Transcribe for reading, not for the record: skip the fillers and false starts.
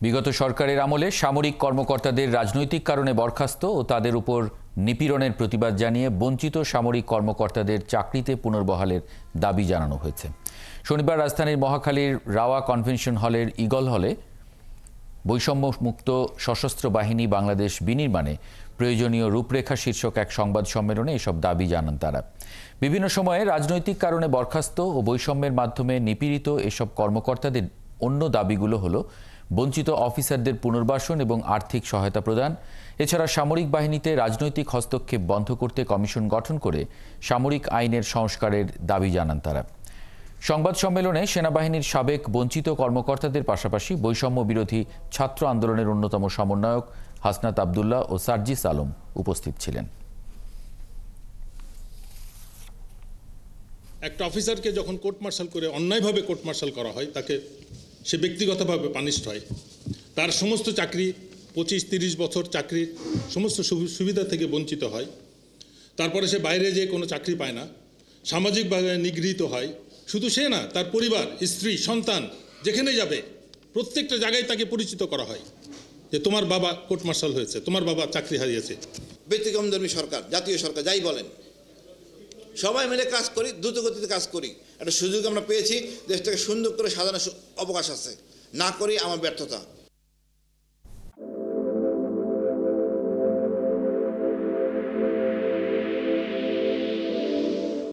বিগত সরকারের আমলে সামরিক কর্মকর্তাদের রাজনৈতিক কারণে বরখাস্ত ও তাদের উপর নিপীড়নের প্রতিবাদ জানিয়ে বঞ্চিত সামরিক কর্মকর্তাদের চাকরিতে পুনর্বহালের দাবি জানানো হয়েছে। শনিবার রাজধানীর মহাখালীর রাওয়া কনভেনশন হলের ঈগল হলে বৈষম্যমুক্ত সশস্ত্র বাহিনী বাংলাদেশ বিনির্মাণে প্রয়োজনীয় রূপরেখা শীর্ষক এক সংবাদ সম্মেলনে এসব দাবি জানান তারা। বিভিন্ন সময়ে রাজনৈতিক কারণে বরখাস্ত ও বৈষম্যের মাধ্যমে নিপীড়িত এসব কর্মকর্তাদের অন্য দাবিগুলো হলো বঞ্চিত অফিসারদের পুনর্বাসন এবং আর্থিক সহায়তা প্রদান, এছাড়া সামরিক বাহিনীতে রাজনৈতিক হস্তক্ষেপ বন্ধ করতে কমিশন গঠন করে সামরিক আইনের সংস্কারের দাবি জানান তারা। সংবাদ সম্মেলনে সেনাবাহিনীর সাবেক বঞ্চিত কর্মকর্তাদের পাশাপাশি বৈষম্য বিরোধী ছাত্র আন্দোলনের অন্যতম সমন্বয়ক হাসনাত আবদুল্লাহ ও সার্জিস আলম উপস্থিত ছিলেন। একটা অফিসারকে যখন কোর্ট মার্শাল করে অন্যায়ভাবে কোর্ট মার্শাল করা হয়, তাকে সে ব্যক্তিগতভাবে পানিশড হয়, তার সমস্ত চাকরি 25-30 বছর চাকরির সমস্ত সুবিধা থেকে বঞ্চিত হয়, তারপরে সে বাইরে যেয়ে কোনো চাকরি পায় না, সামাজিকভাবে নিগৃহীত হয়। শুধু সে না, তার পরিবার, স্ত্রী, সন্তান যেখানে যাবে প্রত্যেকটা জায়গায় তাকে পরিচিত করা হয় যে তোমার বাবা কোর্ট মার্শাল হয়েছে, তোমার বাবা চাকরি হারিয়েছে। ব্যতিক্রমধর্মী সরকার, জাতীয় সরকার যাই বলেন, সবাই মিলে কাজ করি, দ্রুতগতিতে কাজ করি। একটা সুযোগ আমরা পেয়েছি, দেশটাকে সুন্দর করে সাজানোর অবকাশ আছে, না করি আমার ব্যর্থতা।